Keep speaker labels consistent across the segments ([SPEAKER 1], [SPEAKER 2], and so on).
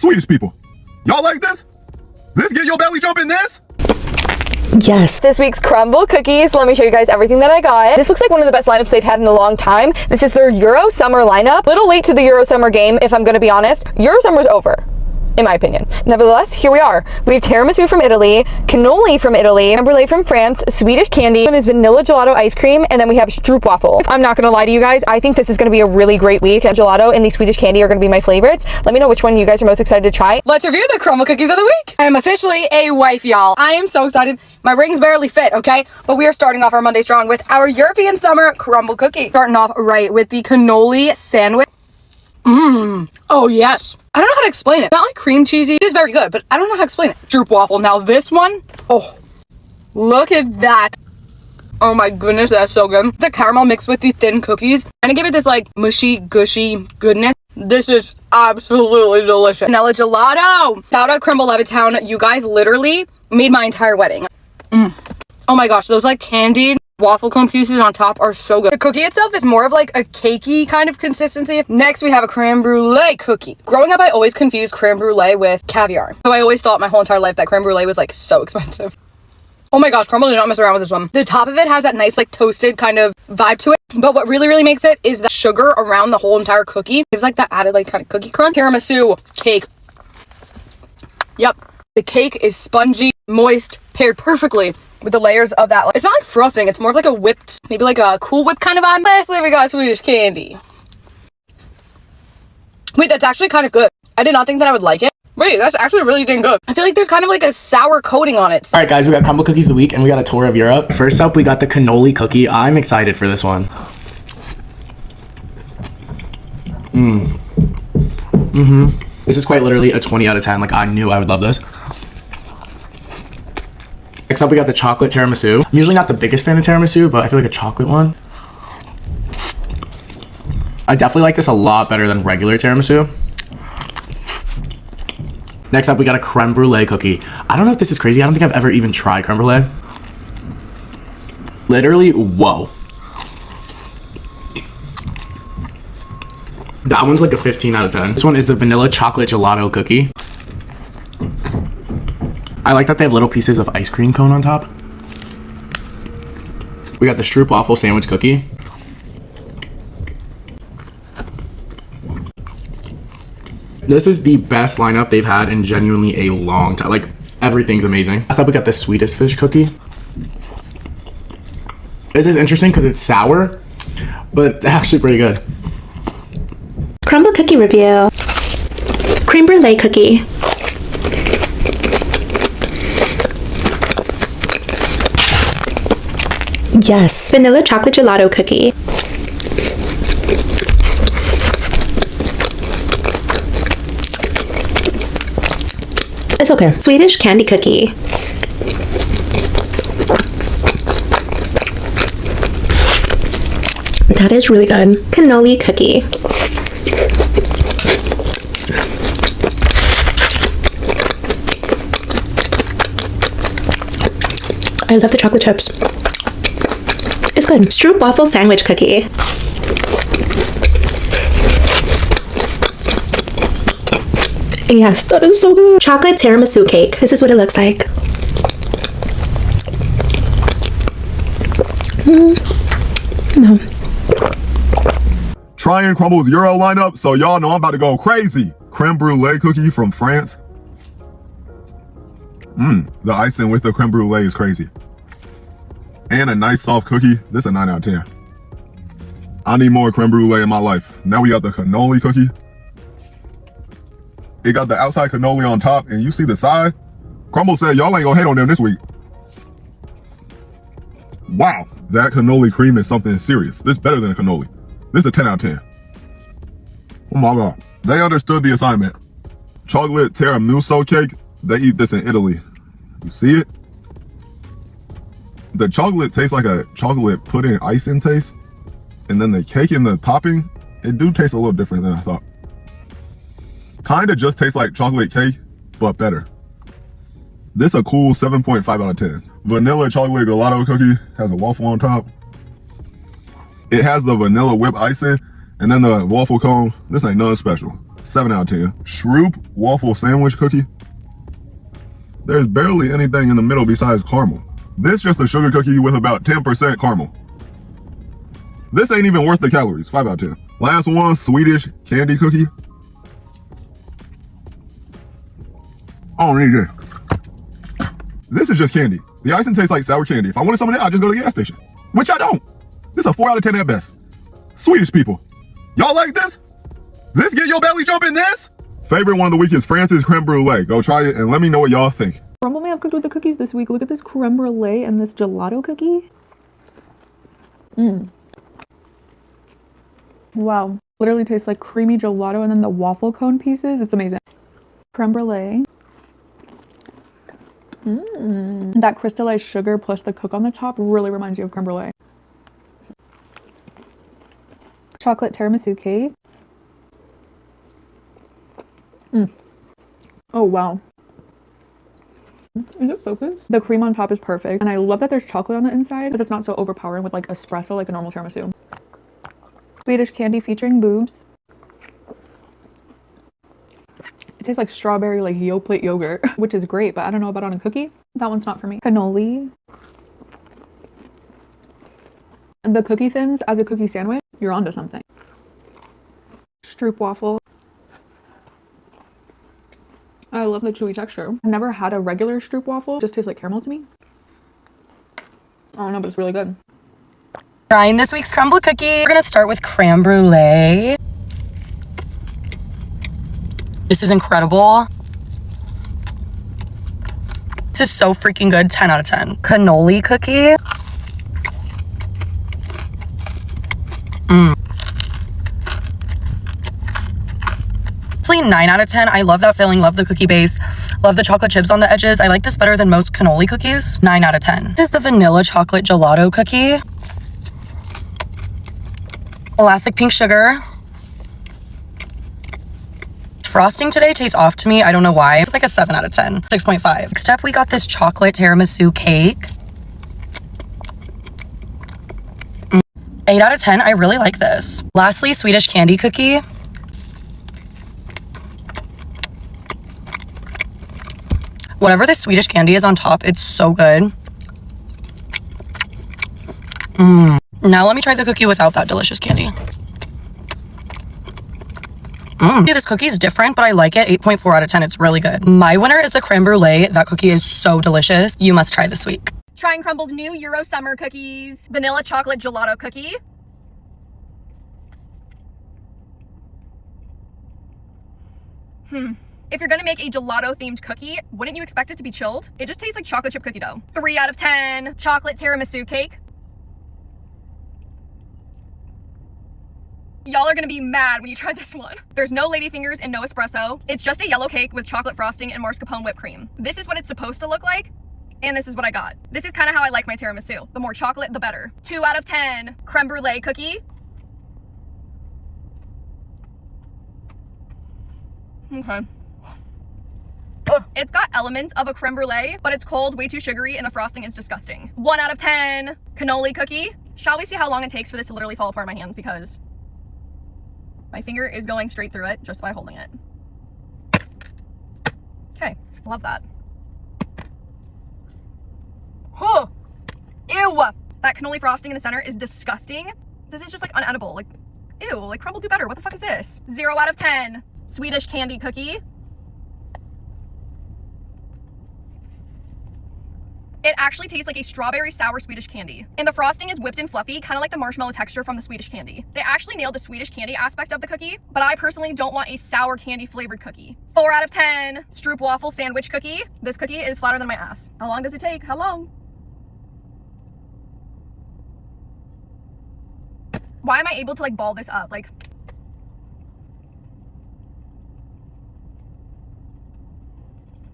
[SPEAKER 1] Swedish people, y'all like this? This get your belly jumping this?
[SPEAKER 2] Yes. This week's Crumble Cookies. Let me show you guys everything that I got. This looks like one of the best lineups they've had in a long time. This is their Euro Summer lineup. Little late to the Euro Summer game, if I'm going to be honest. Euro Summer's over, in my opinion. Nevertheless, here we are. We have tiramisu from Italy, cannoli from Italy, creme brulee from France, Swedish candy, and is vanilla gelato ice cream, and then we have stroopwafel. I'm not gonna lie to you guys, I think this is gonna be a really great week. Gelato and the Swedish candy are gonna be my favorites. Let me know which one you guys are most excited to try.
[SPEAKER 3] Let's review the crumble cookies of the week. I am officially a wife, y'all. I am so excited. My rings barely fit, okay? But we are starting off our Monday strong with our European Summer crumble cookie. Starting off right with the cannoli sandwich. Oh yes. I don't know how to explain it. Not like cream cheesy. It is very good, but I don't know how to explain it. Droop waffle. Now this one, oh, look at that. Oh my goodness, that's so good. The caramel mixed with the thin cookies, and I give it this like mushy, gushy goodness. This is absolutely delicious. Vanilla gelato. Shout out Crumble Levittown. You guys literally made my entire wedding. Oh my gosh, those like candied waffle cone pieces on top are so good. The cookie itself is more of like a cakey kind of consistency. Next, we have a creme brulee cookie. Growing up, I always confused creme brulee with caviar. So I always thought my whole entire life that creme brulee was like so expensive. Oh my gosh, Crumble did not mess around with this one. The top of it has that nice like toasted kind of vibe to it. But what really makes it is the sugar around the whole entire cookie. It gives like that added like kind of cookie crunch. Tiramisu cake. Yep. The cake is spongy, moist, paired perfectly with the layers of that. It's not like frosting, it's more of like a whipped, maybe like a Cool Whip kind of vibe. Lastly, we got Swedish candy. Wait, that's actually kind of good. I did not think that I would like it. Wait, that's actually really dang good. I feel like there's kind of like a sour coating on it.
[SPEAKER 4] All right, guys, we got Crumble Cookies of the week, and we got a tour of Europe. First up, we got the cannoli cookie. I'm excited for this one. This is quite literally a 20 out of 10. Like, I knew I would love this. Next up, we got the chocolate tiramisu. I'm usually not the biggest fan of tiramisu, but I feel like a chocolate one. I definitely like this a lot better than regular tiramisu. Next up, we got a creme brulee cookie. I don't know if this is crazy. I don't think I've ever even tried creme brulee. Literally, whoa. That one's like a 15 out of 10. This one is the vanilla chocolate gelato cookie. I like that they have little pieces of ice cream cone on top. We got the stroopwafel sandwich cookie. This is the best lineup they've had in genuinely a long time. Like, everything's amazing. Last up, we got the Swedish fish cookie. This is interesting because it's sour, but it's actually pretty good.
[SPEAKER 5] Crumble cookie review. Creme brulee cookie.
[SPEAKER 2] Yes.
[SPEAKER 5] Vanilla chocolate gelato cookie.
[SPEAKER 2] It's okay.
[SPEAKER 5] Swedish candy cookie.
[SPEAKER 2] That is really good.
[SPEAKER 5] Cannoli cookie.
[SPEAKER 2] I love the chocolate chips. It's good.
[SPEAKER 5] Stroopwafel sandwich cookie.
[SPEAKER 2] Yes, that is so good.
[SPEAKER 5] Chocolate tiramisu cake. This is what it looks like.
[SPEAKER 2] No.
[SPEAKER 1] Trying Crumble's Euro lineup, so y'all know I'm about to go crazy. Creme brulee cookie from France. The icing with the creme brulee is crazy. And a nice soft cookie. This is a 9 out of 10. I need more creme brulee in my life. Now we got the cannoli cookie. It got the outside cannoli on top, and you see the side. Crumble said y'all ain't gonna hate on them this week. Wow, that cannoli cream is something serious. This is better than a cannoli. This is a 10 out of 10. Oh my God. They understood the assignment. Chocolate tiramisu cake. They eat this in Italy. You see it? The chocolate tastes like a chocolate pudding icing taste. And then the cake and the topping, it do taste a little different than I thought. Kind of just tastes like chocolate cake, but better. This is a cool 7.5 out of 10. Vanilla chocolate gelato cookie has a waffle on top. It has the vanilla whip icing and then the waffle cone. This ain't nothing special. 7 out of 10. Shroop waffle sandwich cookie. There's barely anything in the middle besides caramel. This just a sugar cookie with about 10% caramel. This ain't even worth the calories. 5 out of 10. Last one, Swedish candy cookie. I don't need this. This is just candy. The icing tastes like sour candy. If I wanted some of that, I'd just go to the gas station. Which I don't. This is a 4 out of 10 at best. Swedish people. Y'all like this? This get your belly jumping this? Favorite one of the week is France's creme brulee. Go try it and let me know what y'all think.
[SPEAKER 2] Crumble may have cooked with the cookies this week. Look at this creme brulee and this gelato cookie. Wow. Literally tastes like creamy gelato and then the waffle cone pieces. It's amazing. Creme brulee. That crystallized sugar plus the cook on the top really reminds you of creme brulee. Chocolate tiramisu cake. Oh wow. Is it focused? The cream on top is perfect, and I love that there's chocolate on the inside because it's not so overpowering with like espresso like a normal tiramisu. Swedish candy featuring boobs. It tastes like strawberry like Yoplait yogurt, which is great, but I don't know about on a cookie. That one's not for me. Cannoli. And the cookie thins as a cookie sandwich, you're onto something. Stroop waffle. I love the chewy texture. I've never had a regular Stroop waffle. It just tastes like caramel to me. I don't know, but it's really good.
[SPEAKER 3] Trying this week's crumble cookie. We're gonna start with creme brulee. This is incredible. This is so freaking good. 10 out of 10. Cannoli cookie. Honestly, 9 out of 10. I love that filling, love the cookie base, love the chocolate chips on the edges. I like this better than most cannoli cookies. 9 out of 10. This is the vanilla chocolate gelato cookie. Elastic pink sugar. Frosting today tastes off to me. I don't know why. It's like a 7 out of 10. 6.5. Next up, we got this chocolate tiramisu cake. 8 out of 10. I really like this. Lastly, Swedish candy cookie. Whatever this Swedish candy is on top, it's so good. Now let me try the cookie without that delicious candy. This cookie is different, but I like it. 8.4 out of 10. It's really good. My winner is the creme brulee. That cookie is so delicious. You must try this week.
[SPEAKER 2] Trying Crumble's new Euro Summer cookies. Vanilla chocolate gelato cookie. If you're gonna make a gelato themed cookie, wouldn't you expect it to be chilled? It just tastes like chocolate chip cookie dough. 3 out of 10. Chocolate tiramisu cake. Y'all are gonna be mad when you try this one. There's no ladyfingers and no espresso. It's just a yellow cake with chocolate frosting and mascarpone whipped cream. This is what it's supposed to look like, and this is what I got. This is kind of how I like my tiramisu. The more chocolate, the better. 2 out of 10. Creme brulee cookie. Okay. It's got elements of a creme brulee, but it's cold, way too sugary, and the frosting is disgusting. 1 out of 10. Cannoli cookie. Shall we see how long it takes for this to literally fall apart in my hands, because my finger is going straight through it just by holding it. Okay, love that. Oh, ew! That cannoli frosting in the center is disgusting. This is just like unedible. Like, ew, like Crumble do better. What the fuck is this? 0 out of 10. Swedish candy cookie. It actually tastes like a strawberry sour Swedish candy. And the frosting is whipped and fluffy, kind of like the marshmallow texture from the Swedish candy. They actually nailed the Swedish candy aspect of the cookie, but I personally don't want a sour candy flavored cookie. 4 out of 10. Stroop waffle sandwich cookie. This cookie is flatter than my ass. How long does it take? How long? Why am I able to like ball this up? Like,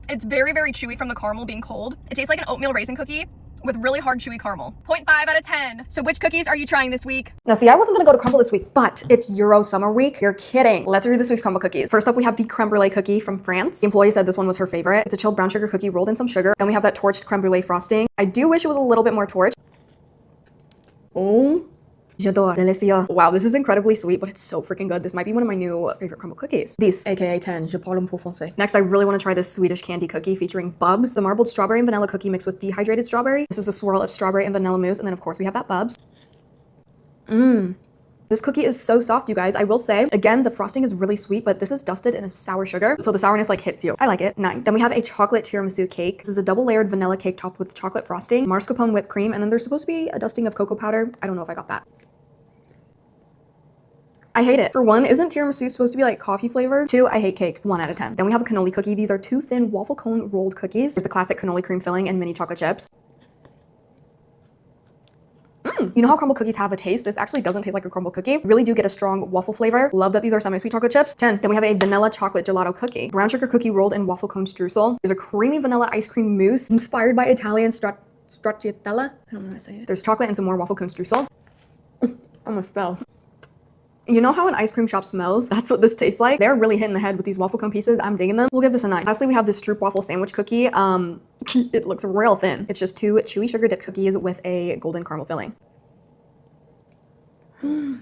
[SPEAKER 2] it's very, very chewy from the caramel being cold. It tastes like an oatmeal raisin cookie with really hard chewy caramel. 0.5 out of 10. So which cookies are you trying this week?
[SPEAKER 6] Now see, I wasn't gonna go to Crumble this week, but it's Euro Summer Week. You're kidding. Let's review this week's Crumble cookies. First up, we have the creme brulee cookie from France. The employee said this one was her favorite. It's a chilled brown sugar cookie rolled in some sugar. Then we have that torched creme brulee frosting. I do wish it was a little bit more torched. Oh, J'adore. Delicia. Wow, this is incredibly sweet, but it's so freaking good. This might be one of my new favorite crumble cookies. These, aka 10, je parle un peu français. Next, I really want to try this Swedish candy cookie featuring Bubs, the marbled strawberry and vanilla cookie mixed with dehydrated strawberry. This is a swirl of strawberry and vanilla mousse, and then of course we have that Bubs. This cookie is so soft, you guys. I will say, again, the frosting is really sweet, but this is dusted in a sour sugar, so the sourness like hits you. I like it. 9. Then we have a chocolate tiramisu cake. This is a double layered vanilla cake topped with chocolate frosting, mascarpone whipped cream, and then there's supposed to be a dusting of cocoa powder. I don't know if I got that. I hate it. For 1, isn't tiramisu supposed to be like coffee flavored? 2, I hate cake. 1 out of 10. Then we have a cannoli cookie. These are 2 thin waffle cone rolled cookies. There's the classic cannoli cream filling and mini chocolate chips. You know how crumble cookies have a taste? This actually doesn't taste like a crumble cookie. Really do get a strong waffle flavor. Love that these are semi-sweet chocolate chips. 10. Then we have a vanilla chocolate gelato cookie. Brown sugar cookie rolled in waffle cone streusel. There's a creamy vanilla ice cream mousse inspired by Italian stracciatella. I don't know how to say it. There's chocolate and some more waffle cone streusel. Almost fell. You know how an ice cream shop smells? That's what this tastes like. They're really hitting the head with these waffle cone pieces. I'm digging them. We'll give this a 9. Lastly, we have this Stroop waffle sandwich cookie. It looks real thin. It's just 2 chewy sugar dipped cookies with a golden caramel filling. You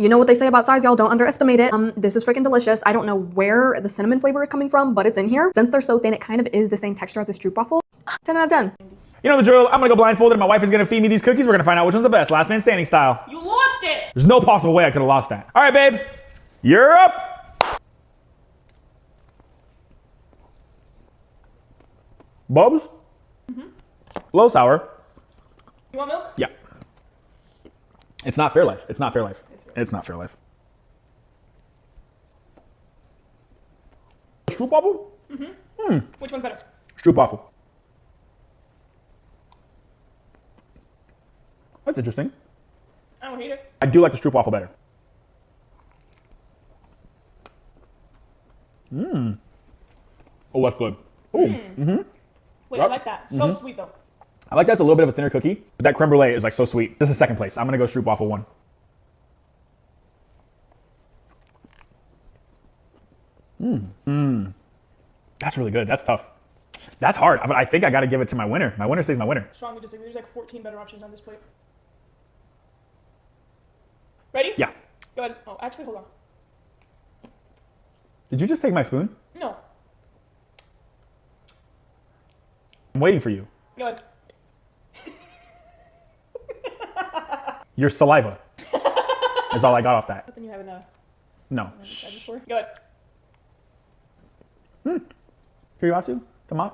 [SPEAKER 6] know what they say about size, y'all, don't underestimate it. This is freaking delicious. I don't know where the cinnamon flavor is coming from, but it's in here. Since they're so thin, it kind of is the same texture as a Stroop waffle. 10 out of 10.
[SPEAKER 7] You know the drill. I'm gonna go blindfolded and my wife is gonna feed me these cookies. We're gonna find out which one's the best. Last man standing style.
[SPEAKER 8] You lost it!
[SPEAKER 7] There's no possible way I could have lost that. All right, babe. You're up. Bubs? Low sour.
[SPEAKER 8] You want milk?
[SPEAKER 7] Yeah. It's not Fairlife. It's not Fairlife. It's not Fairlife. Stroop waffle?
[SPEAKER 8] Which one's better?
[SPEAKER 7] Stroop waffle. That's interesting.
[SPEAKER 8] I don't hate it.
[SPEAKER 7] I do like the Stroop waffle better. Oh, that's good. Ooh.
[SPEAKER 8] Wait, I like that. So sweet though.
[SPEAKER 7] I like that's a little bit of a thinner cookie, but that creme brulee is like so sweet. This is second place. I'm gonna go Stroop waffle 1. That's really good. That's tough. That's hard, but I think I gotta give it to my winner. My winner stays my winner.
[SPEAKER 8] Strongly disagree. There's like 14 better options on this plate. Ready?
[SPEAKER 7] Yeah.
[SPEAKER 8] Go ahead. Oh, actually, hold on.
[SPEAKER 7] Did you just take my spoon?
[SPEAKER 8] No.
[SPEAKER 7] I'm waiting for you.
[SPEAKER 8] Go ahead.
[SPEAKER 7] Your saliva is all I got off that.
[SPEAKER 8] Nothing you haven't
[SPEAKER 7] No.
[SPEAKER 8] tried before. Go ahead.
[SPEAKER 7] Kiriyasu? Tama?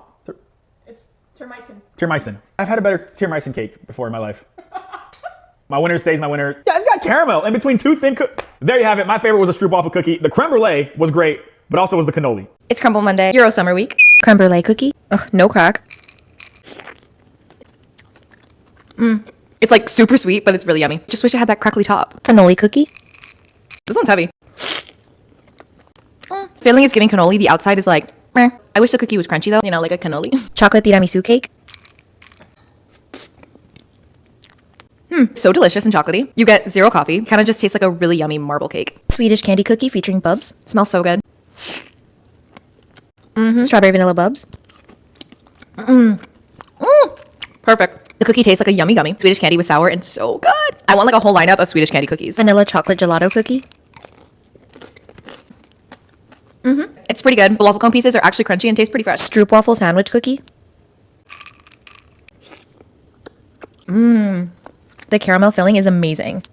[SPEAKER 8] It's termicin.
[SPEAKER 7] Tiramisu. I've had a better tiramisu cake before in my life. My winner stays my winner. Yeah, it's got caramel in between 2 thin There you have it. My favorite was a Stroop waffle cookie. The creme brulee was great, but also was the cannoli.
[SPEAKER 3] It's Crumble Monday, Euro Summer Week. Creme brulee cookie. Ugh, no crack. It's like super sweet, but it's really yummy. Just wish it had that crackly top. Cannoli cookie. This one's heavy. Filling is giving cannoli. The outside is like, meh. I wish the cookie was crunchy though, you know, like a cannoli. Chocolate tiramisu cake. So delicious and chocolatey. You get 0 coffee. Kind of just tastes like a really yummy marble cake. Swedish candy cookie featuring Bubs. Smells so good. Strawberry vanilla Bubs. Perfect. The cookie tastes like a yummy gummy. Swedish candy with sour and so good. I want like a whole lineup of Swedish candy cookies. Vanilla chocolate gelato cookie. It's pretty good. The waffle cone pieces are actually crunchy and taste pretty fresh. Stroop waffle sandwich cookie. The caramel filling is amazing.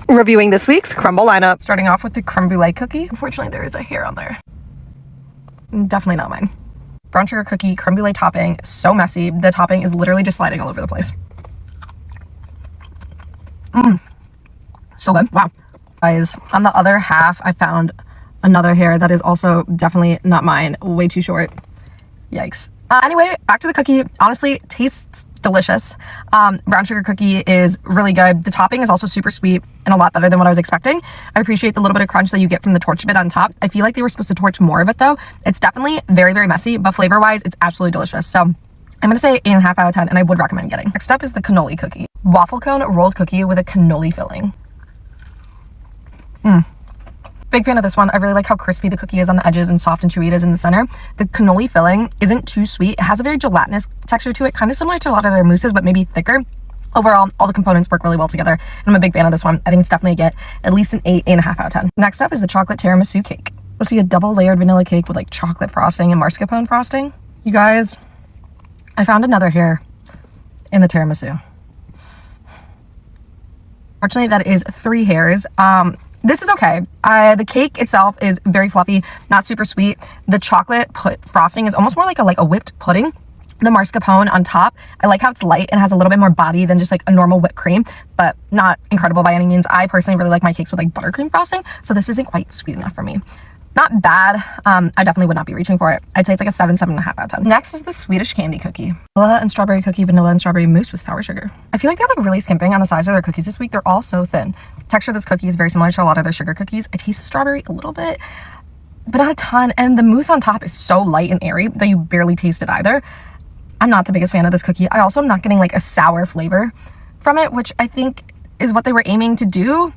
[SPEAKER 9] Reviewing this week's crumble lineup. Starting off with the creme brulee cookie. Unfortunately, there is a hair on there. Definitely not mine. Brown sugar cookie, creme brulee topping, so messy. The topping is literally just sliding all over the place. So good. Wow. Guys, on the other half, I found another hair that is also definitely not mine. Way too short. Yikes. Anyway, back to the cookie. Honestly, tastes delicious. Brown sugar cookie is really good. The topping is also super sweet and a lot better than what I was expecting. I appreciate the little bit of crunch that you get from the torch bit on top. I feel like they were supposed to torch more of it though. It's definitely very, very messy, but flavor wise, it's absolutely delicious. So I'm gonna say 8.5 out of 10, and I would recommend getting. Next up is the cannoli cookie. Waffle cone rolled cookie with a cannoli filling. Big fan of this one. I really like how crispy the cookie is on the edges and soft and chewy it is in the center. The cannoli filling isn't too sweet. It has a very gelatinous texture to it, kind of similar to a lot of their mousses, but maybe thicker. Overall, all the components work really well together, and I'm a big fan of this one. I think it's definitely a get, at least an 8.5 out of 10. Next up is the chocolate tiramisu cake. Supposed to be a double layered vanilla cake with like chocolate frosting and mascarpone frosting. You guys, I found another here in the tiramisu. Fortunately, that is 3 hairs. This is okay. The cake itself is very fluffy, not super sweet. The chocolate frosting is almost more like a whipped pudding. The mascarpone on top, I like how it's light and has a little bit more body than just like a normal whipped cream, but not incredible by any means. I personally really like my cakes with like buttercream frosting, so this isn't quite sweet enough for me. Not bad. I definitely would not be reaching for it. I'd say it's like a 7.5 out of 10. Next is the Swedish candy cookie. Vanilla and strawberry cookie, vanilla and strawberry mousse with sour sugar. I feel like they're like really skimping on the size of their cookies this week. They're all so thin. Texture of this cookie is very similar to a lot of their sugar cookies. I taste the strawberry a little bit, but not a ton. And the mousse on top is so light and airy that you barely taste it either. I'm not the biggest fan of this cookie. I also am not getting like a sour flavor from it, which I think is what they were aiming to do.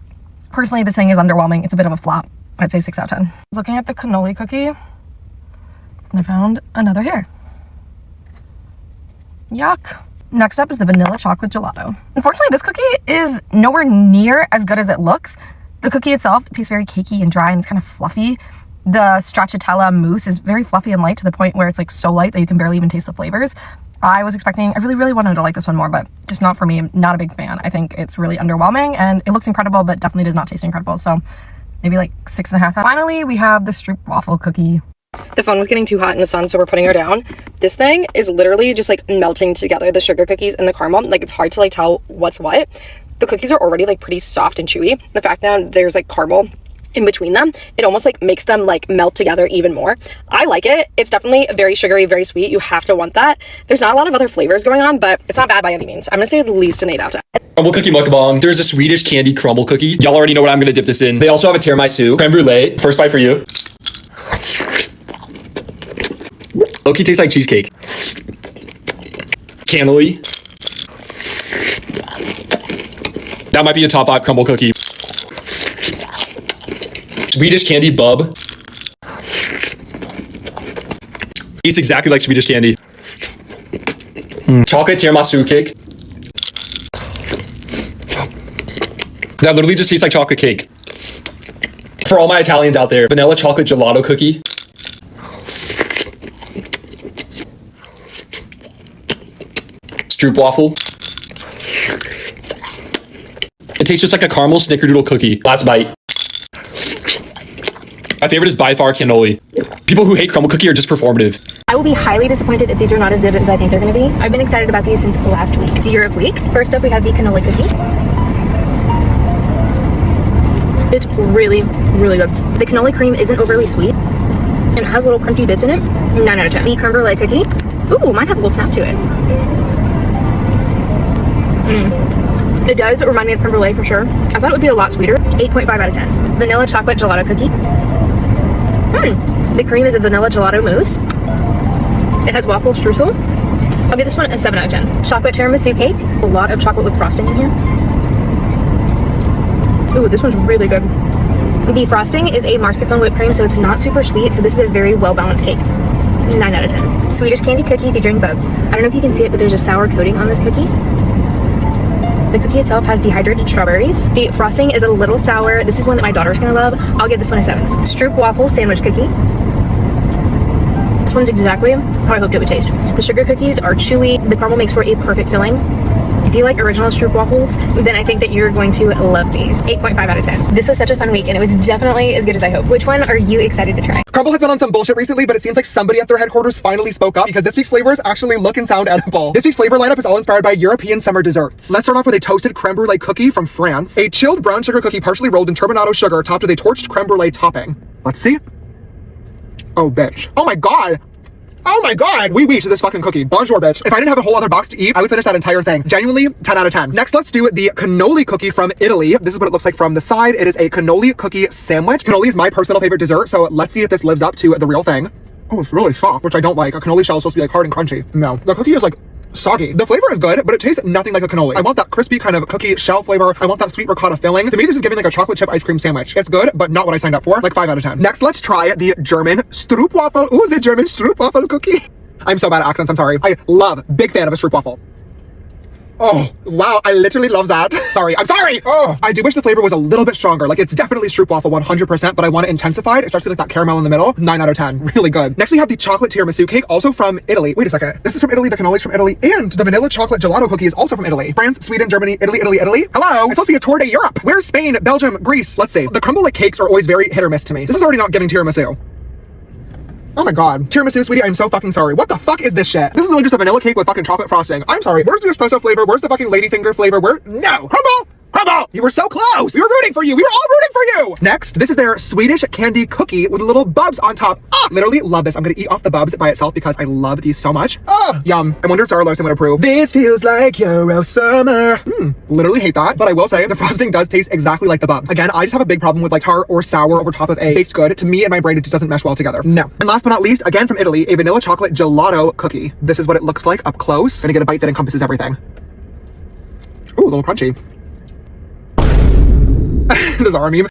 [SPEAKER 9] Personally, this thing is underwhelming. It's a bit of a flop. I'd say 6 out of 10. I was looking at the cannoli cookie and I found another here. Yuck. Next up is the vanilla chocolate gelato. Unfortunately, this cookie is nowhere near as good as it looks. The cookie itself tastes very cakey and dry and it's kind of fluffy. The stracciatella mousse is very fluffy and light to the point where it's like so light that you can barely even taste the flavors. I really wanted to like this one more, but just not for me. I'm not a big fan. I think it's really underwhelming and it looks incredible, but definitely does not taste incredible. So maybe like 6.5. Finally, we have the Stroop waffle cookie. The phone was getting too hot in the sun, so we're putting her down. This thing is literally just like melting together, the sugar cookies and the caramel. Like it's hard to like tell what's what. The cookies are already like pretty soft and chewy. The fact that there's like caramel in between them, it almost like makes them like melt together even more. I like it. It's definitely very sugary, very sweet. You have to want that. There's not a lot of other flavors going on, but it's not bad by any means. I'm gonna say at least an 8 out of 10.
[SPEAKER 10] Crumble cookie mukbang. There's a Swedish candy crumble cookie. Y'all already know what I'm gonna dip this in. They also have a tiramisu, creme brulee. First bite for you. Loki tastes like cheesecake. Cannoli. That might be a top 5 crumble cookie. Swedish candy bub. Tastes exactly like Swedish candy. Chocolate tiramisu cake. That literally just tastes like chocolate cake. For all my Italians out there, vanilla chocolate gelato cookie. Stroop waffle. It tastes just like a caramel snickerdoodle cookie. Last bite. My favorite is by far cannoli. People who hate crumble cookie are just performative.
[SPEAKER 11] I will be highly disappointed if these are not as good as I think they're going to be. I've been excited about these since last week. It's a Europe week. First up, we have the cannoli cookie. It's really, really good. The cannoli cream isn't overly sweet, and it has little crunchy bits in it. 9 out of 10. The creme brulee cookie. Ooh, mine has a little snap to it. It does remind me of creme brulee for sure. I thought it would be a lot sweeter. 8.5 out of 10. Vanilla chocolate gelato cookie. The cream is a vanilla gelato mousse. It has waffle streusel. I'll give this one a 7 out of 10. Chocolate tiramisu cake. A lot of chocolate with frosting in here. Ooh, this one's really good. The frosting is a mascarpone whipped cream, so it's not super sweet, so this is a very well-balanced cake. 9 out of 10. Swedish candy cookie featuring bubs. I don't know if you can see it, but there's a sour coating on this cookie. The cookie itself has dehydrated strawberries. The frosting is a little sour. This is one that my daughter's gonna love. I'll give this one a 7. Stroop waffle sandwich cookie. This one's exactly how I hoped it would taste. The sugar cookies are chewy. The caramel makes for a perfect filling. If you like original Stroop waffles, then I think that you're going to love these. 8.5 out of 10. This was such a fun week, and it was definitely as good as I hoped. Which one are you excited to try?
[SPEAKER 12] Crumble has been on some bullshit recently, but it seems like somebody at their headquarters finally spoke up because this week's flavors actually look and sound edible. This week's flavor lineup is all inspired by European summer desserts. Let's start off with a toasted creme brulee cookie from France, a chilled brown sugar cookie partially rolled in turbinado sugar topped with a torched creme brulee topping. Let's see. Oh, bitch. Oh my god. Oh my god! Oui to this fucking cookie. Bonjour, bitch. If I didn't have a whole other box to eat, I would finish that entire thing. Genuinely, 10 out of 10. Next, let's do the cannoli cookie from Italy. This is what it looks like from the side. It is a cannoli cookie sandwich. Cannoli is my personal favorite dessert, so let's see if this lives up to the real thing. Oh, it's really soft, which I don't like. A cannoli shell is supposed to be like hard and crunchy. No. The cookie is like soggy. The flavor is good, but it tastes nothing like a cannoli. I want that crispy kind of cookie shell flavor. I want that sweet ricotta filling. To me, this is giving like a chocolate chip ice cream sandwich. It's good, but not what I signed up for. Like 5 out of 10. Next, let's try the German Stroopwafel. Ooh, the German Stroopwafel cookie. I'm so bad at accents, I'm sorry. I love, big fan of a Stroop waffle. Oh, wow, I literally love that. Sorry, I'm sorry! Oh, I do wish the flavor was a little bit stronger. Like, it's definitely stroopwafel 100%, but I want it intensified, especially like that caramel in the middle. 9 out of 10. Really good. Next, we have the chocolate tiramisu cake, also from Italy. Wait a second. This is from Italy, the cannoli's from Italy, and the vanilla chocolate gelato cookie is also from Italy. France, Sweden, Germany, Italy. Hello? It's supposed to be a tour de Europe. Where's Spain, Belgium, Greece? Let's see. The crumble like cakes are always very hit or miss to me. This is already not giving tiramisu. Oh my god. Tiramisu, sweetie, I'm so fucking sorry. What the fuck is this shit? This is literally just a vanilla cake with fucking chocolate frosting. I'm sorry. Where's the espresso flavor? Where's the fucking ladyfinger flavor? Where? No! Crumble! Crumble! You were so close! We were rooting for you! We were all rooting for you! Next, this is their Swedish candy cookie with little bubs on top. Ah! Literally love this. I'm gonna eat off the bubs by itself because I love these so much. Ah! Yum. I wonder if Sarah Larson would approve. This feels like Euro summer. Literally hate that, but I will say the frosting does taste exactly like the bubs. Again, I just have a big problem with like tart or sour over top of a baked good. To me and my brain, it just doesn't mesh well together. No. And last but not least, again from Italy, a vanilla chocolate gelato cookie. This is what it looks like up close. Gonna get a bite that encompasses everything. Ooh, a little crunchy. The Zara meme.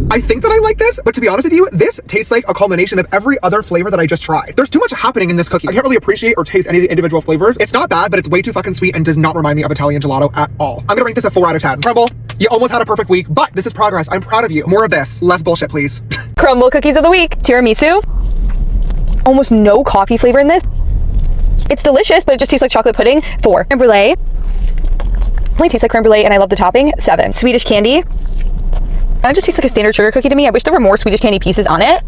[SPEAKER 12] I think that I like this, but to be honest with you, this tastes like a culmination of every other flavor that I just tried. There's too much happening in this cookie. I can't really appreciate or taste any of the individual flavors. It's not bad, but it's way too fucking sweet and does not remind me of Italian gelato at all. I'm gonna rank this a 4 out of 10. Crumble, you almost had a perfect week, but this is progress. I'm proud of you. More of this. Less bullshit, please.
[SPEAKER 2] Crumble cookies of the week. Tiramisu. Almost no coffee flavor in this. It's delicious, but it just tastes like chocolate pudding. 4. Creme brulee. Only tastes like creme brulee and I love the topping. 7. Swedish candy. And it just tastes like a standard sugar cookie to me. I wish there were more Swedish candy pieces on it.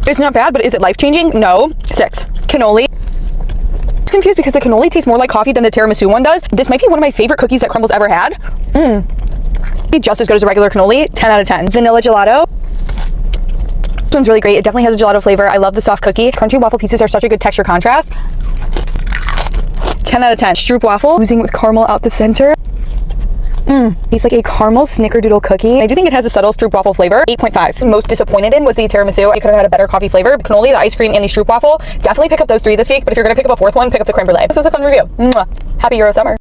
[SPEAKER 2] It's not bad, but is it life-changing? No. 6. Cannoli. I'm confused because the cannoli tastes more like coffee than the tiramisu one does. This might be one of my favorite cookies that Crumble's ever had. Just as good as a regular cannoli. 10 out of 10. Vanilla gelato. This one's really great. It definitely has a gelato flavor. I love the soft cookie. Crunchy waffle pieces are such a good texture contrast. 10 out of 10. Stroopwafel, oozing with caramel out the center. It's like a caramel snickerdoodle cookie. I do think it has a subtle stroopwafel flavor. 8.5. Most disappointed in was the tiramisu. I could have had a better coffee flavor. Cannoli, the ice cream, and the stroopwafel. Definitely pick up those 3 this week, but if you're gonna pick up a 4th one, pick up the creme brulee. This was a fun review. Mwah. Happy Euro summer.